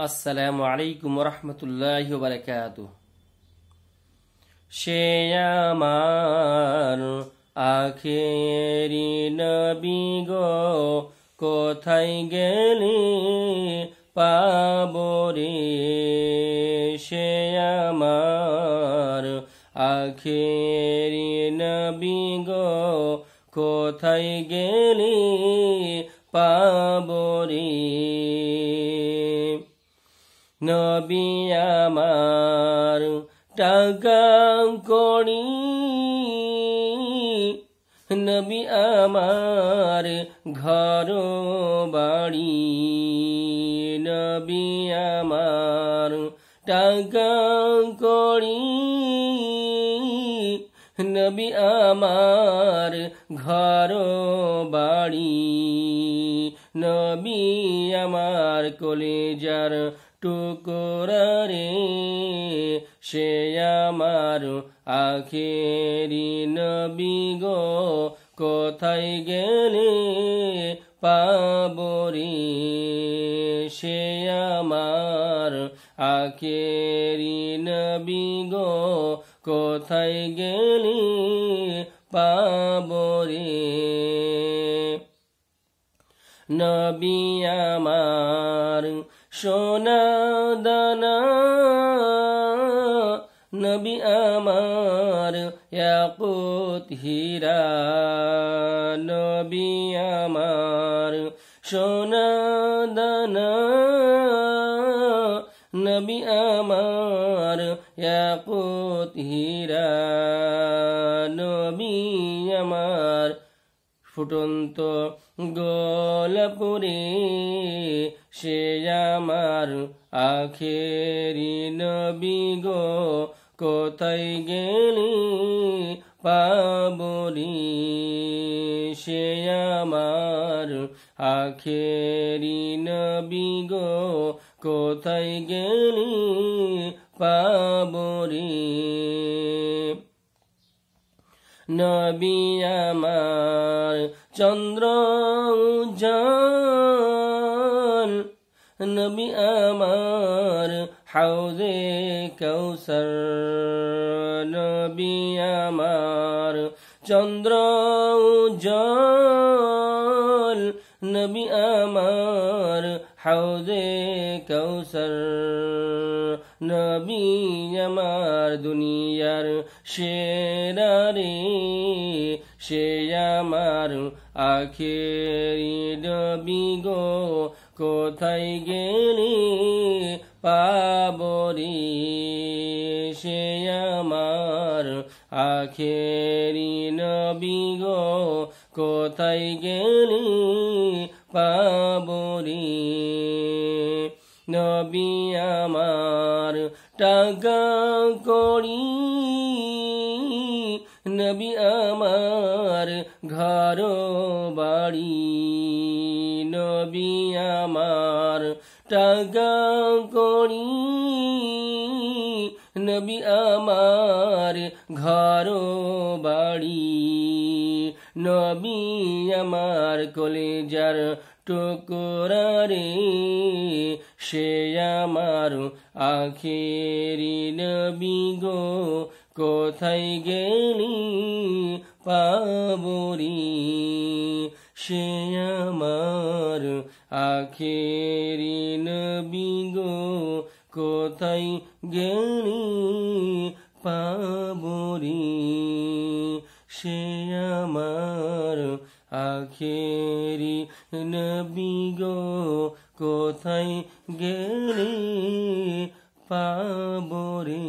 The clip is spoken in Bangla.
আসসালামু আলাইকুম রহমতুল্লাহি ওয়া বারাকাতুহু। সে আমার আখেরি নবী গো, কোথায় গেলে পাবো রে? সে আমার আখেরি নবী গো, কোথায় গেলে পাবো রে? নবী আমার টাকা কড়ি, নবী আমার ঘর বাড়ি, নবী আমার টাকা কড়ি, নবী আমার ঘর বাড়ি, নবী আমার কলেজার টুকরা রে। সে আমার আখেরি নবী গো, কোথায় গেলে পাবো রে? সে আমার আখেরি নবী গো, কোথায় গেলে পাবো রে? নবী আমার সোনা দানা, নবী আমার ইয়াকুত হীরা, নবী আমার সোনা দানা, নবী আমার ইয়াকুত হীরা, নবী আমার ফুটন্ত গোলাপুরে। সে আমার আখেরি নবী গো, কোথায় গেলে পাবো রে? সে আমার আখেরি নবী গো, কোথায় গেলে পাবো রে? নবী আমার চন্দ্র উজ্জ্বল, নবী আমার হাউজে কৌসর, নবী আমার চন্দ্র উজ্জ্বল, নবী আমার হাউজে কৌসর, নবী আমার দুনিয়ার সেরা রে। সে আমার আখেরি নবী গো, কোথায় গেলে পাবো রে? সে আমার আখেরি নবী গো, কোথায় গেলে পাবো রে? নবী আমার টাকা কড়ি, নবী আমার ঘর বাড়ি, নবী আমার টাকা কড়ি, নবী আমার ঘর বাড়ি, নবী আমার কলেজার টুকরা রে। সে আমার আখেরি নবী গো, কোথায় গেলি পাবো রে? সে আমার আখেরি নবী গো, কোথায় গেলি পাবো রে? সে আমার আখেরি নবী গো, কোথায় গেলি পাবো রে?